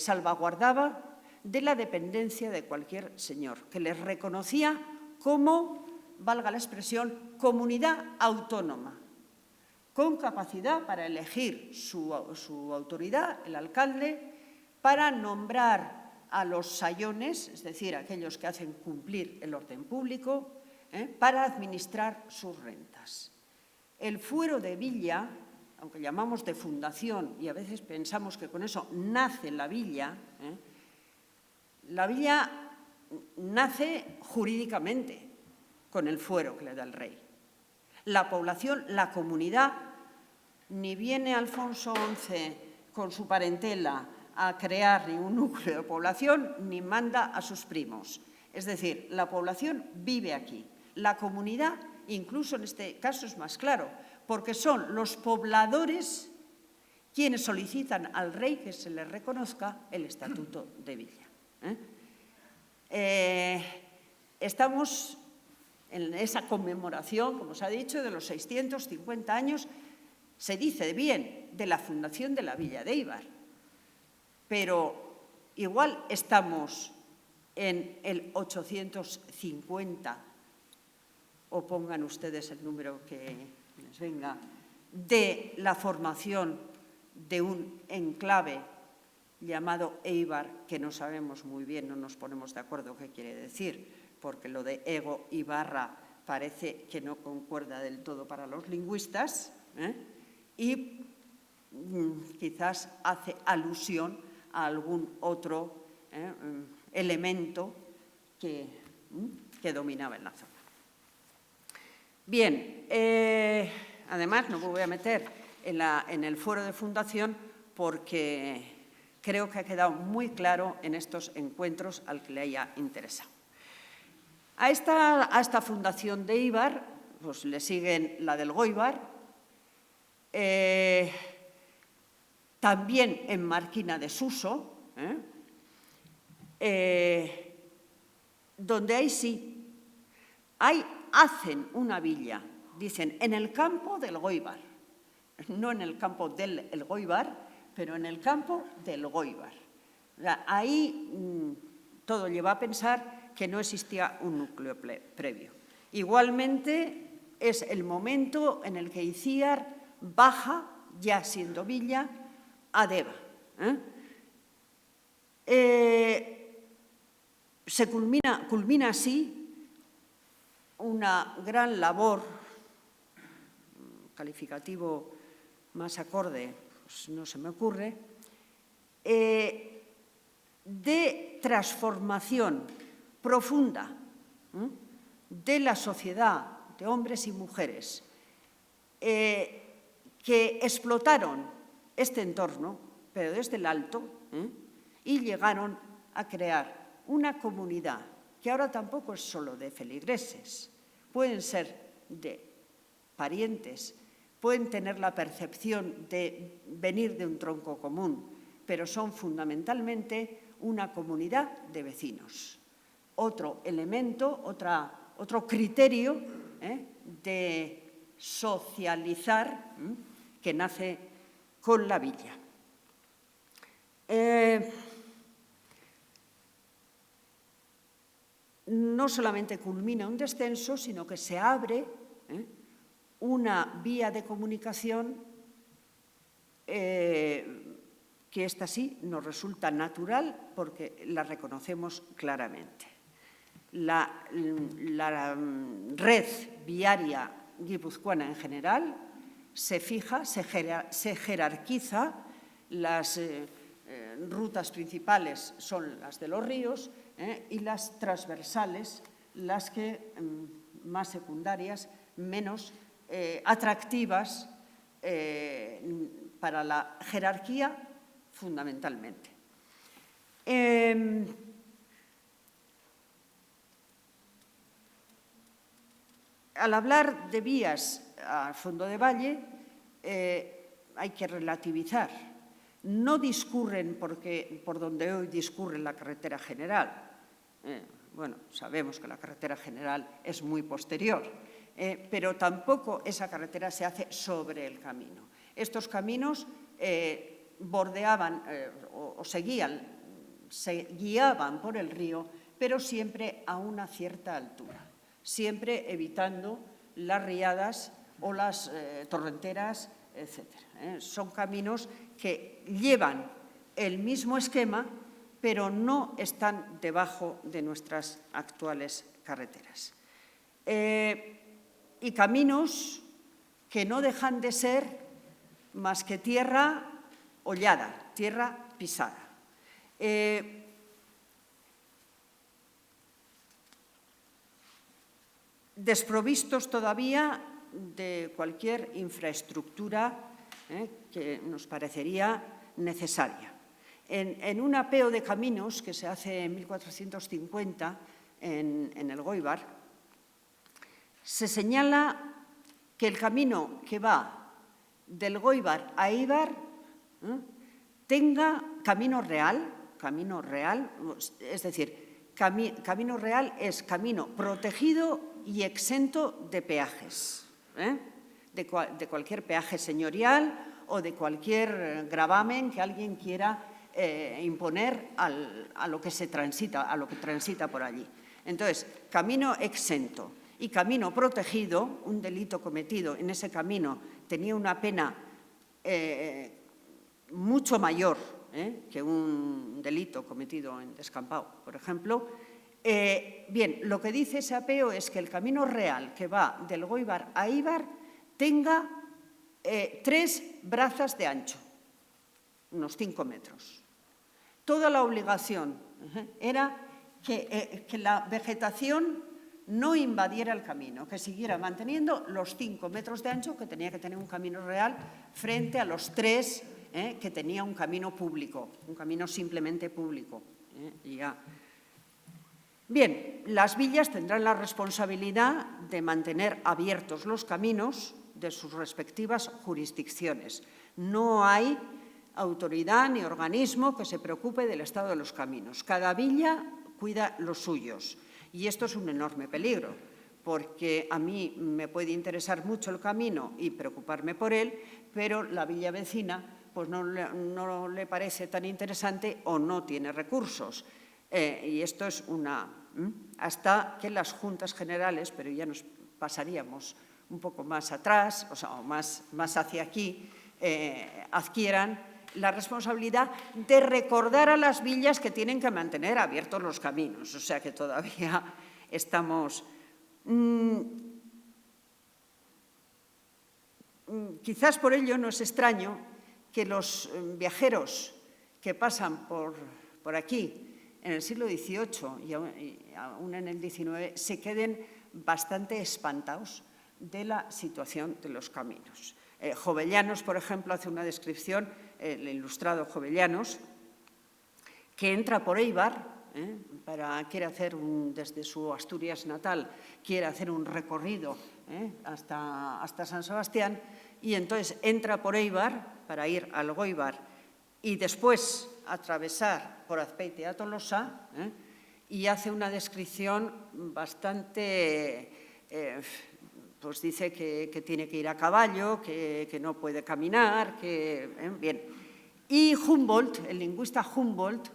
C: salvaguardaba de la dependencia de cualquier señor, que les reconocía como, valga la expresión, comunidad autónoma, con capacidad para elegir su autoridad, el alcalde, para nombrar a los sayones, es decir, aquellos que hacen cumplir el orden público, para administrar sus rentas. El fuero de villa, aunque llamamos de fundación y a veces pensamos que con eso nace la villa nace jurídicamente con el fuero que le da el rey. La población, la comunidad, ni viene Alfonso XI con su parentela a crear ningún núcleo de población, ni manda a sus primos. Es decir, la población vive aquí. La comunidad, incluso en este caso es más claro, porque son los pobladores quienes solicitan al rey que se les reconozca el estatuto de villa. Estamos en esa conmemoración, como se ha dicho, de los 650 años, se dice bien, de la fundación de la villa de Éibar. Pero igual estamos en el 850, o pongan ustedes el número que les venga, de la formación de un enclave llamado Éibar, que no sabemos muy bien, no nos ponemos de acuerdo qué quiere decir, porque lo de ego y barra parece que no concuerda del todo para los lingüistas, y quizás hace alusión a algún otro elemento que dominaba en la zona. Bien, además no me voy a meter en el fuero de fundación porque creo que ha quedado muy claro en estos encuentros al que le haya interesado. A esta fundación de Éibar pues, le siguen la del Goibar, también en Marquina de Suso, donde ahí sí, hacen una villa, dicen, en el campo del Goibar, no en el campo del Goibar, pero en el campo del Goibar. O sea, ahí todo lleva a pensar que no existía un núcleo previo. Igualmente, es el momento en el que Icíar baja, ya siendo villa, a Deva. Se culmina así una gran labor, calificativo más acorde, pues no se me ocurre, de transformación profunda de la sociedad, de hombres y mujeres, que explotaron este entorno, pero desde el alto, y llegaron a crear una comunidad que ahora tampoco es solo de feligreses, pueden ser de parientes, pueden tener la percepción de venir de un tronco común, pero son fundamentalmente una comunidad de vecinos. Otro elemento, otro criterio de socializar que nace con la villa. No solamente culmina un descenso, sino que se abre una vía de comunicación que esta sí nos resulta natural porque la reconocemos claramente. La red viaria guipuzcoana en general se fija, se jerarquiza, las rutas principales son las de los ríos y las transversales, las que más secundarias, menos atractivas para la jerarquía fundamentalmente. Al hablar de vías al fondo de valle, hay que relativizar. No discurren por donde hoy discurre la carretera general. Bueno, sabemos que la carretera general es muy posterior, pero tampoco esa carretera se hace sobre el camino. Estos caminos bordeaban o se guiaban por el río, pero siempre a una cierta altura, siempre evitando las riadas o las torrenteras, etc. Son caminos que llevan el mismo esquema, pero no están debajo de nuestras actuales carreteras. Y caminos que no dejan de ser más que tierra hollada, tierra pisada. Desprovistos todavía de cualquier infraestructura que nos parecería necesaria. En un apeo de caminos que se hace en 1450 en el Goibar, se señala que el camino que va del Goibar a Eibar tenga camino real, es decir, camino real es camino protegido y exento de peajes, de cualquier peaje señorial o de cualquier gravamen que alguien quiera imponer a lo que se transita, a lo que transita por allí. Entonces, camino exento y camino protegido, un delito cometido en ese camino tenía una pena mucho mayor que un delito cometido en descampado, por ejemplo. Bien, lo que dice ese apeo es que el camino real que va del Goibar a Eibar tenga 3 brazas de ancho, unos 5 metros. Toda la obligación era que la vegetación no invadiera el camino, que siguiera manteniendo los 5 metros de ancho que tenía que tener un camino real frente a los 3 que tenía un camino público, un camino simplemente público. Bien, las villas tendrán la responsabilidad de mantener abiertos los caminos de sus respectivas jurisdicciones. No hay autoridad ni organismo que se preocupe del estado de los caminos. Cada villa cuida los suyos. Y esto es un enorme peligro, porque a mí me puede interesar mucho el camino y preocuparme por él, pero la villa vecina pues no le parece tan interesante o no tiene recursos. Y esto es hasta que las juntas generales, pero ya nos pasaríamos un poco más atrás, o sea, más hacia aquí, adquieran la responsabilidad de recordar a las villas que tienen que mantener abiertos los caminos. O sea que todavía estamos... Quizás por ello no es extraño que los viajeros que pasan por aquí en el siglo XVIII y aún en el XIX se queden bastante espantados de la situación de los caminos. Jovellanos, por ejemplo, hace una descripción, el ilustrado Jovellanos, que entra por Éibar, quiere hacer desde su Asturias natal, quiere hacer un recorrido hasta San Sebastián, y entonces entra por Éibar para ir al Goibar y después atravesar por Azpeitia a Tolosa, y hace una descripción bastante, pues dice que tiene que ir a caballo, que no puede caminar, bien. Y Humboldt, el lingüista Humboldt,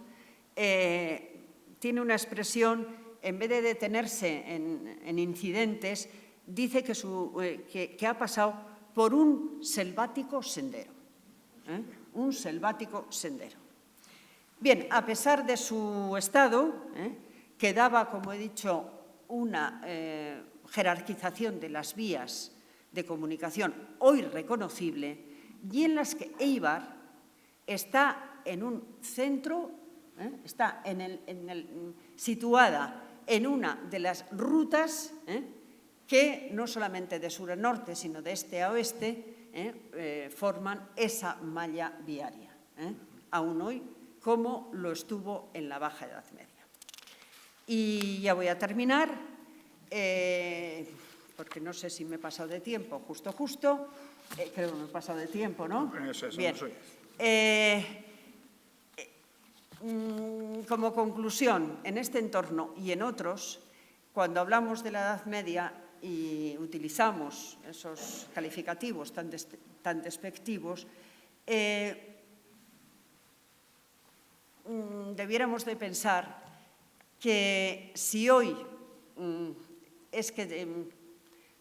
C: tiene una expresión, en vez de detenerse en incidentes, dice que ha pasado por un selvático sendero. Un selvático sendero. Bien, a pesar de su estado, que daba, como he dicho, una jerarquización de las vías de comunicación hoy reconocible, y en las que Éibar está en un centro, está situada en una de las rutas que no solamente de sur a norte, sino de este a oeste, forman esa malla viaria, aún hoy, como lo estuvo en la Baja Edad Media. Y ya voy a terminar, porque no sé si me he pasado de tiempo, justo, creo que me he pasado de tiempo, ¿no? Bien. Como conclusión, en este entorno y en otros, cuando hablamos de la Edad Media y utilizamos esos calificativos tan despectivos, debiéramos de pensar que si hoy es que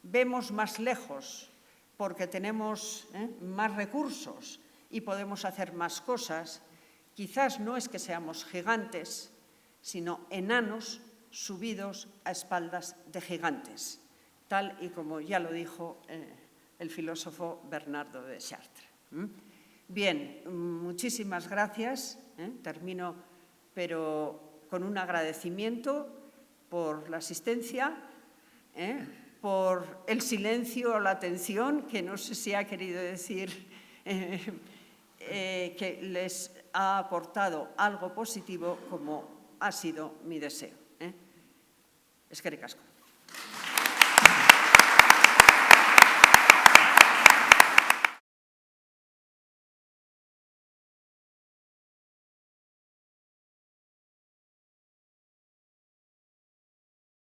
C: vemos más lejos porque tenemos más recursos y podemos hacer más cosas, quizás no es que seamos gigantes, sino enanos subidos a espaldas de gigantes, tal y como ya lo dijo el filósofo Bernardo de Chartres. Bien, muchísimas gracias. Termino, pero con un agradecimiento por la asistencia, por el silencio o la atención, que no sé si ha querido decir que les ha aportado algo positivo, como ha sido mi deseo. Eskerrik asko.